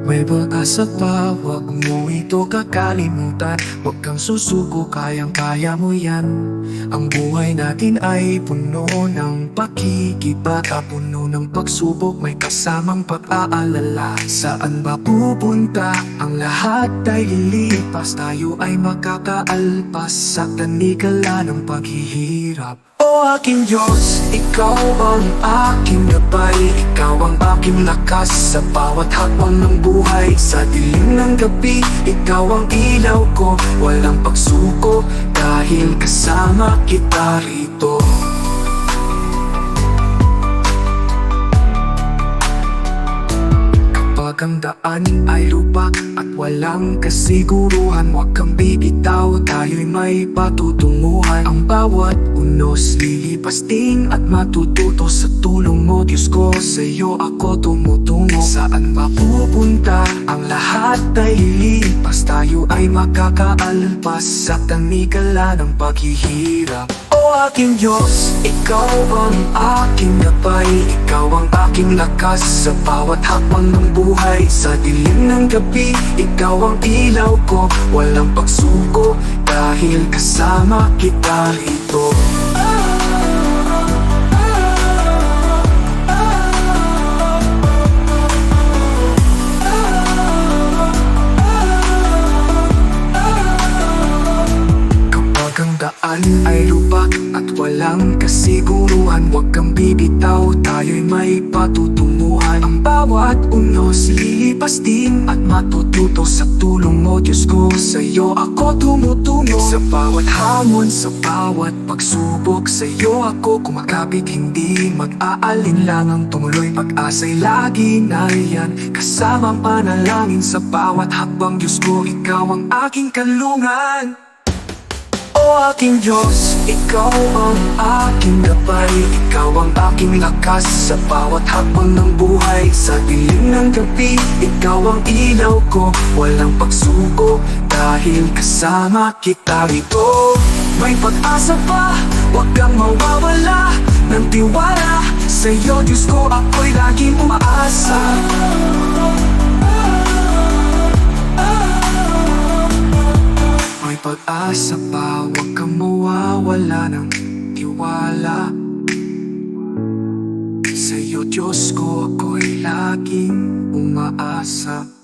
May pag-asa pa, wag mo ito kakalimutan. Huwag kang susuko, kayang-kaya mo yan. Ang buhay natin ay puno ng pakikibaka, puno ng pagsubok, may kasamang pag-aalala. Saan ba pupunta? Ang lahat ay lilipas, tayo ay makakaalpas sa kanikala ng paghihirap. O aking Diyos, Ikaw ang aking gabay, Ikaw ang aking lakas sa bawat hakbang ng buhay. Sa dilim ng gabi, Ikaw ang ilaw ko, walang pagsuko dahil kasama kita rito. Kapag ang daan ay lubak at walang kasiguruhan, huwag kang bibitaw, tayo'y may patutunguhan. Ang bawat unos lilipas din at matututo sa tulong mo, Diyos ko. Sa'yo ako tumutungo. Saan mapupunta? Ang lahat ay lilipas, tayo ay makakaalpas sa kanikala ng paghihirap. O aking Diyos, Ikaw ang aking gabay, Ikaw ang aking lakas sa bawat hakbang ng buhay. Sa dilim ng gabi, Ikaw ang ilaw ko, walang pagsuko dahil kasama kita rito. Ang daan ay lubak at walang kasiguruhan, huwag kang bibitaw, tayo'y may patutunguhan. Ang bawat unos lilipas din at matututo sa tulong mo, Diyos ko. Sa'yo ako tumutungo. Sa bawat hamon, sa bawat pagsubok, sa'yo ako kumakapit, hindi mag-aalinlangang tumuloy. Pag-asa'y lagi nariyan, kasama ang panalangin sa bawat hakbang, Diyos ko. Ikaw ang aking kanlungan. O aking Diyos, Ikaw ang aking gabay, Ikaw ang aking lakas sa bawat hakbang ng buhay. Sa dilim ng gabi, Ikaw ang ilaw ko, walang pagsuko dahil kasama kita rito. May pag-asa pa, huwag kang mawawala ng tiwala. Sa'yo, Diyos ko, ako'y laging umaasa. May pag-asa pa, huwag kang mawawala ng tiwala. Sa'yo, Diyos ko, ako'y laging umaasa.